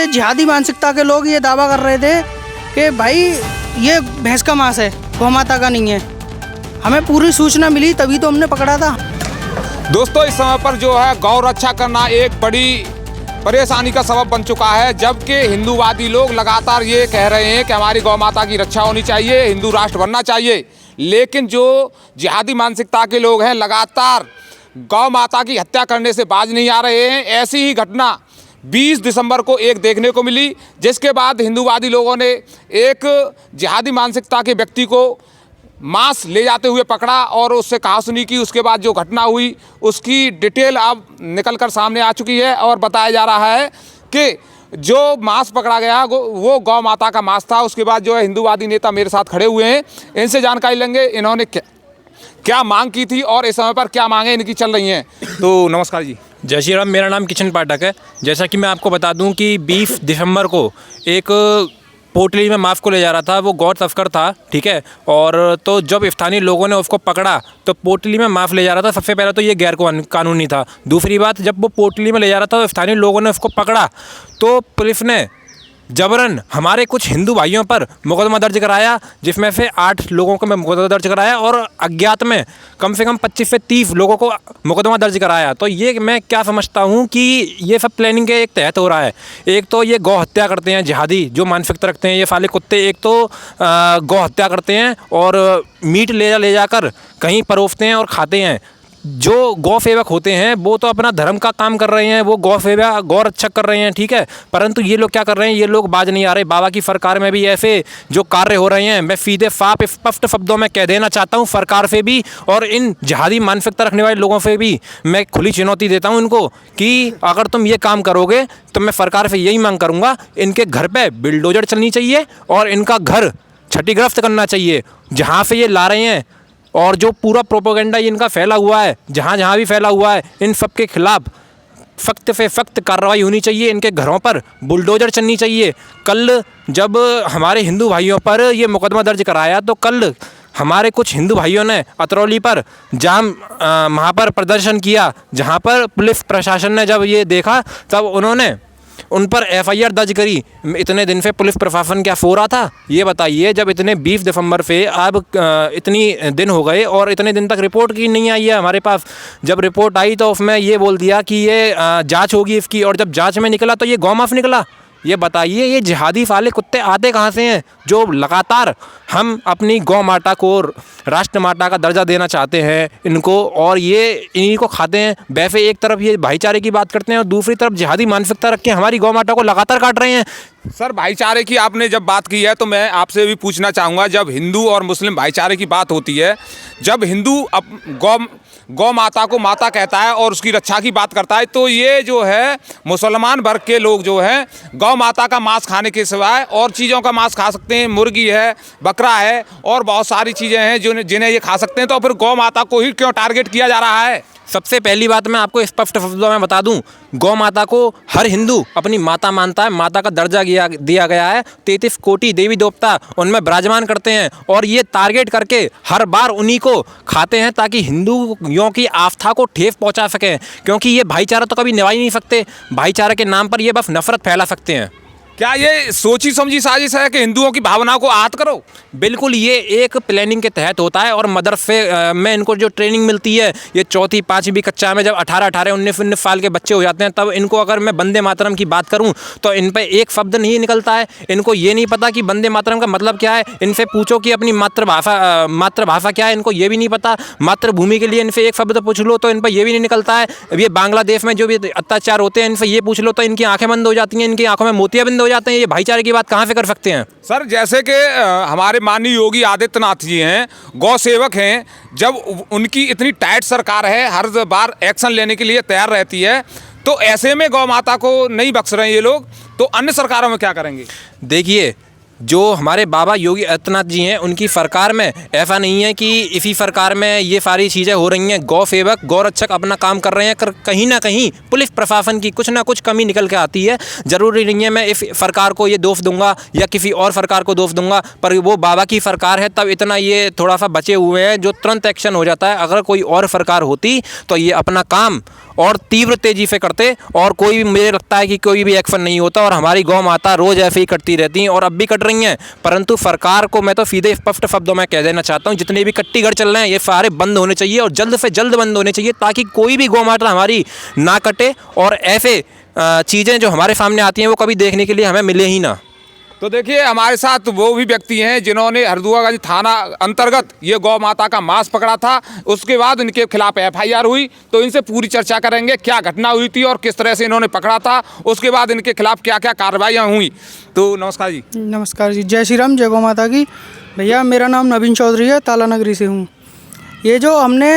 जिहादी मानसिकता के लोग ये दावा कर रहे थे कि भाई ये भैंस का मांस है, गौ माता का नहीं है। हमें पूरी सूचना मिली तभी तो हमने पकड़ा था। दोस्तों, इस समय पर जो है गौ रक्षा करना एक बड़ी परेशानी का सबब बन चुका है, जबकि हिंदूवादी लोग लगातार ये कह रहे हैं कि हमारी गौ माता की रक्षा होनी चाहिए, हिंदू राष्ट्र बनना चाहिए। लेकिन जो जिहादी मानसिकता के लोग हैं लगातार गौ माता की हत्या करने से बाज नहीं आ रहे हैं। ऐसी ही घटना 20 दिसंबर को एक देखने को मिली, जिसके बाद हिंदूवादी लोगों ने एक जिहादी मानसिकता के व्यक्ति को मांस ले जाते हुए पकड़ा और उससे कहा सुनी की। उसके बाद जो घटना हुई उसकी डिटेल अब निकलकर सामने आ चुकी है और बताया जा रहा है कि जो मांस पकड़ा गया वो गौ माता का मांस था। उसके बाद जो है हिंदूवादी नेता मेरे साथ खड़े हुए हैं, इनसे जानकारी लेंगे इन्होंने क्या मांग की थी और इस समय पर क्या मांगे इनकी चल रही हैं। तो नमस्कार जी। जय श्री राम। मेरा नाम किशन पाठक है। जैसा कि मैं आपको बता दूं कि 20 दिसंबर को एक पोटली में माफ को ले जा रहा था, वो गौ तस्कर था, ठीक है। और तो जब स्थानीय लोगों ने उसको पकड़ा तो पोटली में माफ ले जा रहा था। सबसे पहले तो ये गैर कानूनी था। दूसरी बात, जब वो पोटली में ले जा रहा था तो स्थानीय लोगों ने उसको पकड़ा तो पुलिस ने जबरन हमारे कुछ हिंदू भाइयों पर मुकदमा दर्ज कराया, जिसमें से 8 लोगों को मैं मुकदमा दर्ज कराया और अज्ञात में कम से कम 25 से 30 लोगों को मुकदमा दर्ज कराया। तो ये मैं क्या समझता हूँ कि ये सब प्लानिंग के एक तहत हो रहा है। एक तो ये गौ हत्या करते हैं जिहादी जो मानसिकता रखते हैं ये साले कुत्ते, एक तो गौ हत्या करते हैं और मीट ले जाकर कहीं परोसते हैं और खाते हैं। जो गौ सेवक होते हैं वो तो अपना धर्म का काम कर रहे हैं, वो गौ सेवा गौ रक्षा कर रहे हैं, ठीक है। परंतु ये लोग क्या कर रहे हैं, ये लोग बाज नहीं आ रहे। बाबा की सरकार में भी ऐसे जो कार्य हो रहे हैं, मैं सीधे साफ स्पष्ट शब्दों में कह देना चाहता हूँ सरकार से भी और इन जिहादी मानसिकता रखने वाले लोगों से भी मैं खुली चुनौती देता हूँ इनको कि अगर तुम ये काम करोगे तो मैं सरकार से यही मांग करूँगा, इनके घर पर बिल्डोजर चलनी चाहिए और इनका घर क्षतिग्रस्त करना चाहिए जहाँ से ये ला रहे हैं। और जो पूरा प्रोपेगेंडा इनका फैला हुआ है, जहाँ जहाँ भी फैला हुआ है, इन सब के खिलाफ सख्त से सख्त कार्रवाई होनी चाहिए। इनके घरों पर बुलडोजर चलनी चाहिए। कल जब हमारे हिंदू भाइयों पर ये मुकदमा दर्ज कराया तो कल हमारे कुछ हिंदू भाइयों ने अतरौली पर जाम वहाँ पर प्रदर्शन किया, जहाँ पर पुलिस प्रशासन ने जब ये देखा तब उन्होंने उन पर FIR दर्ज करी। इतने दिन से पुलिस प्रशासन क्या सो रहा था ये बताइए, जब इतने 20 दिसंबर से अब इतनी दिन हो गए और इतने दिन तक रिपोर्ट की नहीं आई है हमारे पास। जब रिपोर्ट आई तो उसमें ये बोल दिया कि ये जांच होगी इसकी, और जब जांच में निकला तो ये गौ माफ निकला। ये बताइए ये जिहादी वाले कुत्ते आते कहाँ से हैं जो लगातार हम अपनी गौ माता को राष्ट्र माता का दर्जा देना चाहते हैं इनको, और ये इन्हीं को खाते हैं। वैसे एक तरफ ये भाईचारे की बात करते हैं और दूसरी तरफ जिहादी मानसिकता रख के हमारी गौ माता को लगातार काट रहे हैं। सर, भाईचारे की आपने जब बात की है तो मैं आपसे भी पूछना चाहूँगा, जब हिंदू और मुस्लिम भाईचारे की बात होती है, जब हिंदू गौ माता को माता कहता है और उसकी रक्षा की बात करता है, तो ये जो है मुसलमान वर्ग के लोग जो हैं गौ माता का मांस खाने के सिवाय और चीज़ों का मांस खा सकते हैं। मुर्गी है, बकरा है और बहुत सारी चीज़ें हैं जिन्हें ये खा सकते हैं। तो फिर गौ माता को ही क्यों टारगेट किया जा रहा है? सबसे पहली बात मैं आपको स्पष्ट शब्दों में बता दूं, गौ माता को हर हिंदू अपनी माता मानता है, माता का दर्जा दिया गया है। 33 कोटि देवी देवता उनमें विराजमान करते हैं और ये टारगेट करके हर बार उन्हीं को खाते हैं ताकि हिंदुओं की आस्था को ठेस पहुंचा सकें, क्योंकि ये भाईचारा तो कभी निभा ही नहीं सकते। भाईचारे के नाम पर ये बस नफरत फैला सकते हैं। क्या ये सोची समझी साजिश है कि हिंदुओं की भावनाओं को आहत करो? बिल्कुल, ये एक प्लानिंग के तहत होता है और मदरसे में इनको जो ट्रेनिंग मिलती है, ये 4वीं 5वीं कक्षा में जब 18 19 साल के बच्चे हो जाते हैं तब इनको अगर मैं वंदे मातरम की बात करूं तो इन पे एक शब्द नहीं निकलता है। इनको ये नहीं पता कि वंदे मातरम का मतलब क्या है। इनसे पूछो कि अपनी मातृभाषा क्या है, इनको ये भी नहीं पता। मातृभूमि के लिए इनसे एक शब्द पूछ लो तो इन पर ये भी नहीं निकलता है। ये बांग्लादेश में जो भी अत्याचार होते हैं इनसे ये पूछ लो तो इनकी आंखें बंद हो जाती हैं, इनकी आंखों में मोतियाबिंद जाते हैं। ये भाईचारे की बात कहाँ से कर सकते हैं? सर, जैसे कि हमारे माननीय योगी आदित्यनाथ जी हैं, गौ सेवक हैं, जब उनकी इतनी टाइट सरकार है, हर बार एक्शन लेने के लिए तैयार रहती है, तो ऐसे में गौ माता को नहीं बख्श रहे हैं ये लोग, तो अन्य सरकारों में क्या करेंगे? देखिए, जो हमारे बाबा योगी आदित्यनाथ जी हैं उनकी सरकार में ऐसा नहीं है कि इसी सरकार में ये सारी चीज़ें हो रही हैं। गौ सेवक गौ रक्षक अपना काम कर रहे हैं, कहीं ना कहीं पुलिस प्रशासन की कुछ ना कुछ कमी निकल के आती है। ज़रूरी नहीं है मैं इस सरकार को ये दोष दूंगा या किसी और सरकार को दोष दूंगा, पर वो बाबा की सरकार है तब इतना ये थोड़ा सा बचे हुए हैं जो तुरंत एक्शन हो जाता है। अगर कोई और सरकार होती तो ये अपना काम और तीव्र तेजी से करते और कोई भी, मुझे लगता है कि कोई भी एक्शन नहीं होता और हमारी गौ माता रोज़ ऐसे ही कटती रहती हैं और अब भी कट रही हैं। परंतु सरकार को मैं तो सीधे स्पष्ट शब्दों में कह देना चाहता हूँ, जितने भी कट्टीगढ़ चल रहे हैं ये सारे बंद होने चाहिए और जल्द से जल्द बंद होने चाहिए, ताकि कोई भी गौ माता हमारी ना कटे और ऐसे चीज़ें जो हमारे सामने आती हैं वो कभी देखने के लिए हमें मिले ही ना। तो देखिए हमारे साथ वो भी व्यक्ति हैं जिन्होंने हरदुआगंज थाना अंतर्गत ये गौ माता का मांस पकड़ा था, उसके बाद इनके खिलाफ एफआईआर हुई। तो इनसे पूरी चर्चा करेंगे क्या घटना हुई थी और किस तरह से इन्होंने पकड़ा था, उसके बाद इनके खिलाफ क्या क्या कार्रवाइयाँ हुई। तो नमस्कार जी। नमस्कार जी, जय श्री राम, जय गौ माता की। भैया मेरा नाम नवीन चौधरी है, ताला नगरी से हूँ। ये जो हमने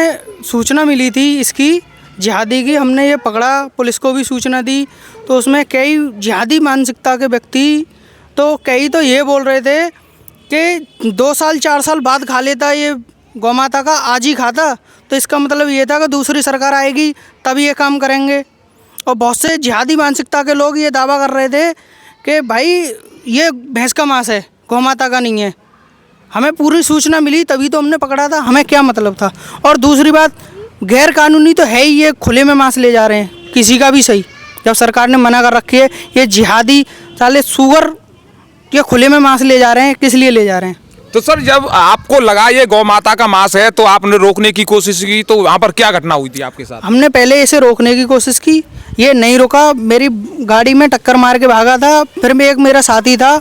सूचना मिली थी इसकी जिहादी की, हमने ये पकड़ा, पुलिस को भी सूचना दी। तो उसमें कई जिहादी मानसिकता के व्यक्ति, तो कई तो ये बोल रहे थे कि 2 साल 4 साल बाद खा लेता ये गौ माता का, आज ही खाता। तो इसका मतलब ये था कि दूसरी सरकार आएगी तब ये काम करेंगे। और बहुत से जिहादी मानसिकता के लोग ये दावा कर रहे थे कि भाई ये भैंस का मांस है, गौ माता का नहीं है। हमें पूरी सूचना मिली तभी तो हमने पकड़ा था, हमें क्या मतलब था। और दूसरी बात, गैर कानूनी तो है ही, ये खुले में मांस ले जा रहे हैं, किसी का भी सही। जब सरकार ने मना कर रखी है, ये जिहादी साले सुअर ये खुले में मांस ले जा रहे हैं, किस लिए ले जा रहे हैं। तो सर जब आपको लगा ये गौ माता का मांस है तो आपने रोकने की कोशिश की, तो वहाँ पर क्या घटना हुई थी आपके साथ? हमने पहले इसे रोकने की कोशिश की, ये नहीं रुका, मेरी गाड़ी में टक्कर मार के भागा था। फिर एक मेरा साथी था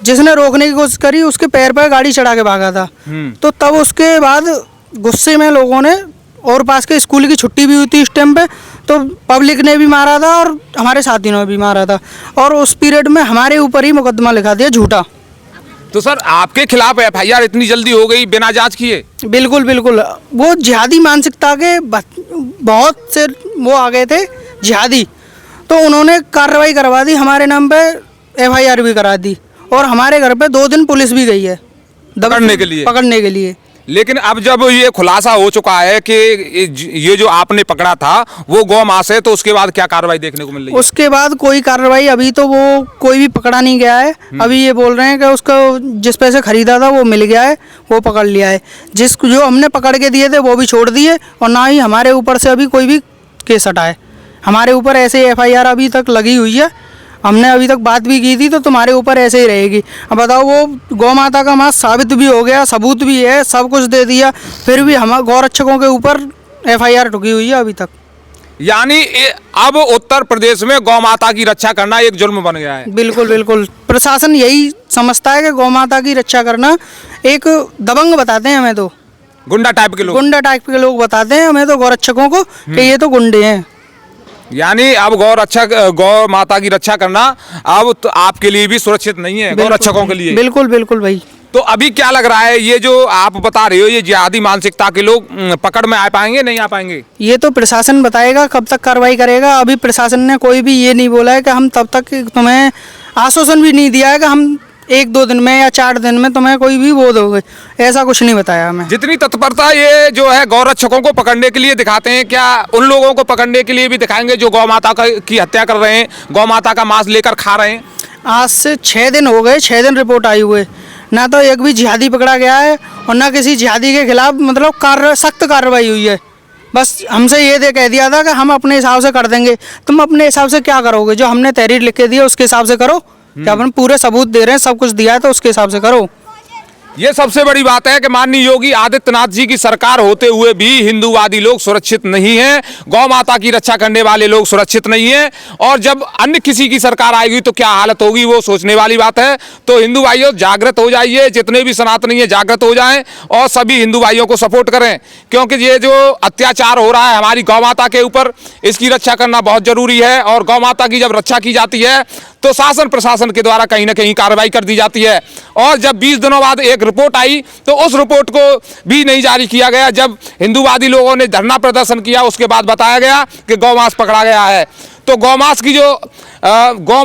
जिसने रोकने की कोशिश करी, उसके पैर पर गाड़ी चढ़ा के भागा था। तो तब उसके बाद गुस्से में लोगों ने, और पास के स्कूल की छुट्टी भी हुई थी इस टाइम पे, तो पब्लिक ने भी मारा था और हमारे साथियों ने भी मारा था। और उस पीरियड में हमारे ऊपर ही मुकदमा लिखा दिया झूठा। तो सर आपके खिलाफ एफआईआर इतनी जल्दी हो गई बिना जांच किए? बिल्कुल बिल्कुल, वो जिहादी मानसिकता के बहुत से वो आ गए थे जिहादी, तो उन्होंने कार्रवाई करवा दी, हमारे नाम पे एफआईआर भी करा दी। और हमारे घर पे 2 दिन पुलिस भी गई है पकड़ने के लिए। लेकिन अब जब ये खुलासा हो चुका है कि ये जो आपने पकड़ा था वो गौ मांस है, तो उसके बाद क्या कार्रवाई देखने को मिल रही है? उसके बाद कोई कार्रवाई अभी तो वो कोई भी पकड़ा नहीं गया है। अभी ये बोल रहे हैं कि उसको जिस पैसे खरीदा था वो मिल गया है, वो पकड़ लिया है। जो हमने पकड़ के दिए थे वो भी छोड़ दिए, और ना ही हमारे ऊपर से अभी कोई भी केस हटा है। हमारे ऊपर ऐसे एफआईआर अभी तक लगी हुई है, हमने अभी तक बात भी की थी, तो तुम्हारे ऊपर ऐसे ही रहेगी। अब बताओ, वो गौ माता का मांस साबित भी हो गया, सबूत भी है, सब कुछ दे दिया, फिर भी हम गौरक्षकों के ऊपर एफआईआर ठुकी हुई है अभी तक। यानी अब उत्तर प्रदेश में गौ माता की रक्षा करना एक जुर्म बन गया है? बिल्कुल बिल्कुल, प्रशासन यही समझता है कि गौ माता की रक्षा करना एक दबंग बताते हैं हमें, तो गुंडा टाइप के लोग बताते हैं हमें, तो गौरक्षकों को कि ये तो गुंडे हैं। यानी अब गौ माता की रक्षा करना अब तो आपके लिए भी सुरक्षित नहीं है, गौरक्षकों के लिए? बिल्कुल बिल्कुल भाई। तो अभी क्या लग रहा है, ये जो आप बता रहे हो ये जिहादी मानसिकता के लोग पकड़ में आ पाएंगे, नहीं आ पाएंगे? ये तो प्रशासन बताएगा कब तक कार्रवाई करेगा। अभी प्रशासन ने कोई भी ये नहीं बोला है कि हम तब तक, तुम्हें आश्वासन भी नहीं दिया है कि हम 1-2 दिन में या 4 दिन में तुम्हें कोई भी वो दोगे, ऐसा कुछ नहीं बताया हमें। जितनी तत्परता ये जो है गौरक्षकों को पकड़ने के लिए दिखाते हैं, क्या उन लोगों को पकड़ने के लिए भी दिखाएंगे जो गौ माता की हत्या कर रहे हैं, गौ माता का मांस लेकर खा रहे हैं? आज से 6 दिन हो गए, 6 दिन रिपोर्ट आई हुई, ना तो एक भी जिहादी पकड़ा गया है और ना किसी जिहादी के खिलाफ मतलब सख्त कार्रवाई हुई है। बस हमसे ये कह दिया था कि हम अपने हिसाब से कर देंगे। तुम अपने हिसाब से क्या करोगे? जो हमने तहरीर लिख के दी है उसके हिसाब से करो। क्या अपन पूरे सबूत दे रहे हैं, सब कुछ दिया है, तो उसके हिसाब से करो। ये सबसे बड़ी बात है कि माननीय योगी आदित्यनाथ जी की सरकार होते हुए भी हिंदूवादी लोग सुरक्षित नहीं हैं, गौ माता की रक्षा करने वाले लोग सुरक्षित नहीं हैं। और जब अन्य किसी की सरकार आएगी तो क्या हालत होगी, वो सोचने वाली बात है। तो हिंदू भाइयों जागृत हो जाइए, जितने भी सनातनी हैं जागृत हो जाएं और सभी हिंदू भाइयों को सपोर्ट करें, क्योंकि ये जो अत्याचार हो रहा है हमारी गौ माता के ऊपर, इसकी रक्षा करना बहुत जरूरी है। और गौ माता की जब रक्षा की जाती है तो शासन प्रशासन के द्वारा कहीं ना कहीं कार्रवाई कर दी जाती है। और जब 20 दिनों बाद एक रिपोर्ट आई तो उस रिपोर्ट को भी नहीं जारी किया गया। जब हिंदूवादी लोगों ने धरना प्रदर्शन किया उसके बाद बताया गया कि गौमांस पकड़ा गया है। तो गौमांस की जो गौ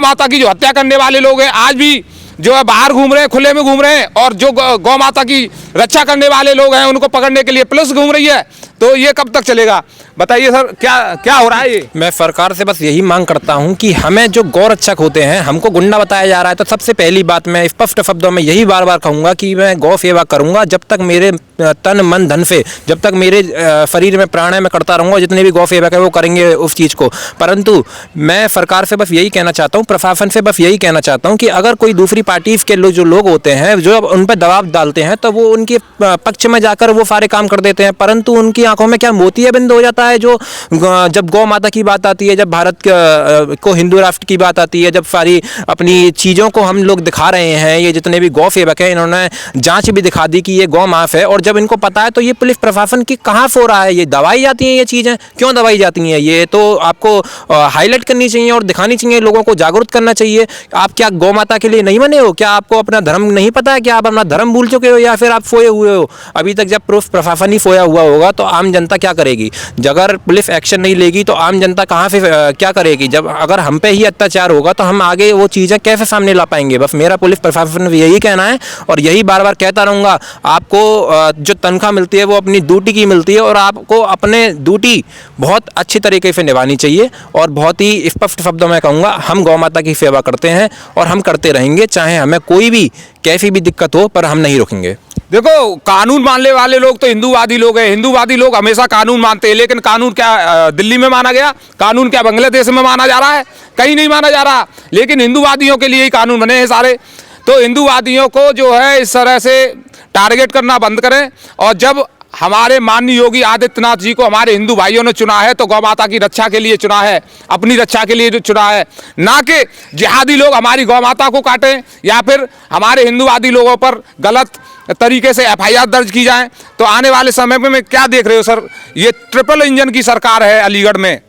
माता की जो हत्या करने वाले लोग हैं आज भी जो है बाहर घूम रहे हैं, खुले में घूम रहे हैं, और जो गौ माता की रक्षा करने वाले लोग हैं उनको पकड़ने के लिए पुलिस घूम रही है। तो ये कब तक चलेगा? बताइए सर, क्या हो रहा है ये? मैं सरकार से बस यही मांग करता हूं कि हमें जो गौरक्षक होते हैं हमको गुंडा बताया जा रहा है। तो सबसे पहली बात मैं स्पष्ट शब्दों में यही बार बार कहूँगा कि मैं गौ सेवा करूँगा जब तक मेरे तन मन धन से, जब तक मेरे शरीर में प्राण है, मैं करता रहूँगा। जितने भी गौ सेवक है वो करेंगे उस चीज़ को। परंतु मैं सरकार से बस यही कहना चाहता हूँ, प्रशासन से बस यही कहना चाहता हूँ कि अगर कोई दूसरी पार्टी के जो लोग होते हैं जो उन पर दबाव डालते हैं तो वो उनके पक्ष में जाकर वो सारे काम कर देते हैं, परंतु उनकी आंखों में क्या मोतिया बिंद हो जाता है। जो जब गौ माता की बात आती है, जब भारत को हिंदू राष्ट्र की बात आती है, जब सारी अपनी चीज़ों को हम लोग दिखा रहे हैं, ये जितने भी गौ सेवक हैं इन्होंने जांच भी दिखा दी कि ये गौ माफ है, और जब इनको पता है तो ये पुलिस प्रशासन की कहाँ सो रहा है। ये दबाई जाती हैं, ये चीज़ें क्यों दबाई जाती हैं? ये तो आपको हाईलाइट करनी चाहिए और दिखानी चाहिए, लोगों को जागरूक करना चाहिए। आप क्या गौ माता के लिए नहीं बने हो? क्या आपको अपना धर्म नहीं पता है? क्या आप अपना धर्म भूल चुके हो या फिर आप सोए हुए हो? अभी तक जब प्रशासन ही सोया हुआ होगा तो आम जनता क्या करेगी? अगर पुलिस एक्शन नहीं लेगी तो आम जनता कहाँ से क्या करेगी? जब अगर हम पे ही अत्याचार होगा तो हम आगे वो चीज़ें कैसे सामने ला पाएंगे? बस मेरा पुलिस प्रशासन में यही कहना है और यही बार बार कहता रहूँगा। आपको जो तनख्वाह मिलती है वो अपनी ड्यूटी की मिलती है और आपको अपने ड्यूटी बहुत अच्छी तरीके से निभानी चाहिए। और बहुत ही स्पष्ट शब्दों में कहूँगा, हम गौ माता की सेवा करते हैं और हम करते रहेंगे, चाहे हमें कोई भी कैसी भी दिक्कत हो, पर हम नहीं रुकेंगे। देखो, कानून मानने वाले लोग तो हिंदूवादी लोग हैं। हिंदूवादी लोग हमेशा कानून मानते हैं, लेकिन कानून क्या दिल्ली में माना गया? कानून क्या बांग्लादेश में माना जा रहा है? कहीं नहीं माना जा रहा। लेकिन हिंदूवादियों के लिए ही कानून बने हैं सारे। तो हिंदूवादियों को जो है इस तरह से टारगेट करना बंद करें। और जब हमारे माननीय योगी आदित्यनाथ जी को हमारे हिंदू भाइयों ने चुना है तो गौ माता की रक्षा के लिए चुना है, अपनी रक्षा के लिए चुना है, ना कि जिहादी लोग हमारी गौ माता को काटें या फिर हमारे हिंदूवादी लोगों पर गलत तरीके से एफआईआर दर्ज की जाए। तो आने वाले समय में क्या देख रहे हो सर? ये ट्रिपल इंजन की सरकार है अलीगढ़ में।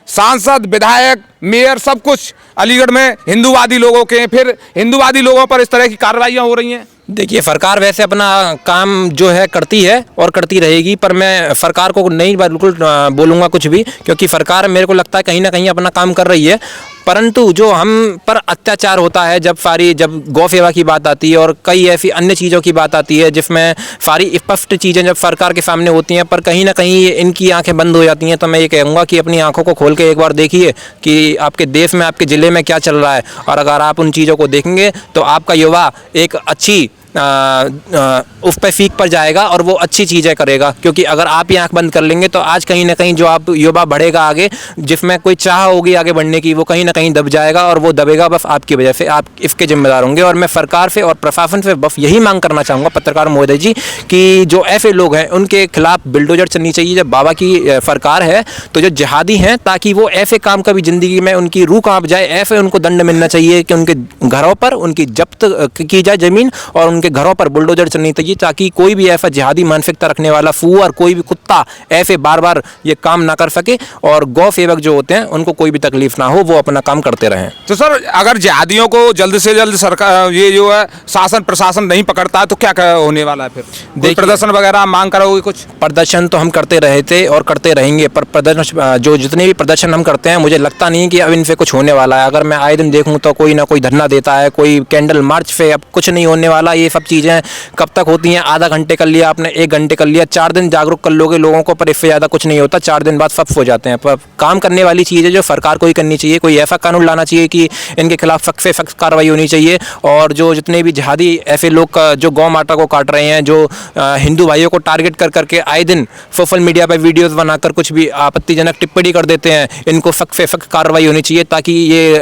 सांसद, विधायक, मेयर सब कुछ अलीगढ़ में हिंदूवादी लोगों के। फिर हिंदूवादी लोगों पर इस तरह की कार्रवाइयाँ हो रही हैं। देखिए, सरकार वैसे अपना काम जो है करती है और करती रहेगी, पर मैं सरकार को नहीं बिल्कुल बोलूँगा कुछ भी, क्योंकि सरकार मेरे को लगता है कहीं ना कहीं अपना काम कर रही है। परंतु जो हम पर अत्याचार होता है, जब गौ सेवा की बात आती है और कई ऐसी अन्य चीज़ों की बात आती है जिसमें सारी स्पष्ट चीज़ें जब सरकार के सामने होती हैं, पर कहीं ना कहीं इनकी आंखें बंद हो जाती हैं, तो मैं ये कहूँगा कि अपनी आंखों को खोल के एक बार देखिए कि आपके देश में, आपके ज़िले में क्या चल रहा है। और अगर आप उन चीज़ों को देखेंगे तो आपका युवा एक अच्छी उस पर सीख पर जाएगा और वो अच्छी चीज़ें करेगा। क्योंकि अगर आप ही आंख बंद कर लेंगे तो आज कहीं ना कहीं जो आप युवा बढ़ेगा आगे, जिसमें कोई चाह होगी आगे बढ़ने की, वो कहीं ना कहीं दब जाएगा और वो दबेगा बस आपकी वजह से। आप इसके जिम्मेदार होंगे। और मैं सरकार से और प्रशासन से बस यही मांग करना चाहूँगा, पत्रकार महोदय जी, कि जो ऐसे लोग हैं उनके खिलाफ बिल्डोजर चलनी चाहिए। जब बाबा की सरकार है तो जो जिहादी हैं, ताकि वो ऐसे काम कभी ज़िंदगी में उनकी रूह कांप जाए, ऐसे उनको दंड मिलना चाहिए कि उनके घरों पर उनकी जब्त की जाए ज़मीन और उनके घरों पर बुलडोजर चलनी चाहिए, ताकि कोई भी ऐसा जिहादी मानसिकता रखने वाला फूहर, कोई भी कुत्ता ऐसे बार बार ये काम ना कर सके और गौ सेवक जो होते हैं उनको कोई भी तकलीफ ना हो, वो अपना काम करते रहें। तो सर, अगर जिहादियों को जल्द से जल्द सरकार, ये जो है शासन प्रशासन नहीं पकड़ता है तो क्या होने वाला है? फिर प्रदर्शन वगैरह मांग करोगे? कुछ प्रदर्शन तो हम करते रहे थे और करते रहेंगे, पर प्रदर्शन जो जितने भी प्रदर्शन हम करते हैं, मुझे लगता नहीं कि अब इनसे कुछ होने वाला है। अगर मैं आए दिन देखूँ तो कोई ना कोई धरना देता है, कोई कैंडल मार्च पे, अब कुछ नहीं होने वाला। ये सब चीज़ें कब तक होती हैं? आधा घंटे कर लिया आपने, 1 घंटे कर लिया, 4 दिन जागरूक कर लोगे लोगों को, पर इससे ज़्यादा कुछ नहीं होता। 4 दिन बाद सब हो जाते हैं। पर काम करने वाली चीज़ है जो सरकार को ही करनी चाहिए। कोई ऐसा कानून लाना चाहिए कि इनके खिलाफ सख्त से सख्त कार्रवाई होनी चाहिए। और जो जितने भी जिहादी ऐसे लोग जो गौ माता को काट रहे हैं, जो हिंदू भाइयों को टारगेट कर करके आए दिन सोशल मीडिया पर वीडियोज़ बनाकर कुछ भी आपत्तिजनक टिप्पणी कर देते हैं, इनको सख्त से सख्त कार्रवाई होनी चाहिए, ताकि ये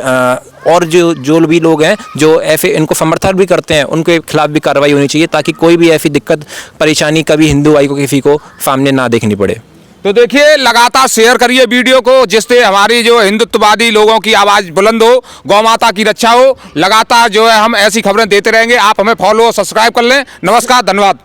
और जो भी लोग हैं जो ऐसे इनको समर्थन भी करते हैं, उनके खिलाफ भी कार्रवाई होनी चाहिए, ताकि कोई भी ऐसी दिक्कत परेशानी कभी हिंदू भाई को किसी को सामने ना देखनी पड़े। तो देखिए, लगातार शेयर करिए वीडियो को, जिससे हमारी जो हिंदुत्ववादी लोगों की आवाज़ बुलंद हो, गौ माता की रक्षा हो। लगातार जो है हम ऐसी खबरें देते रहेंगे। आप हमें फॉलो और सब्सक्राइब कर लें। नमस्कार, धन्यवाद।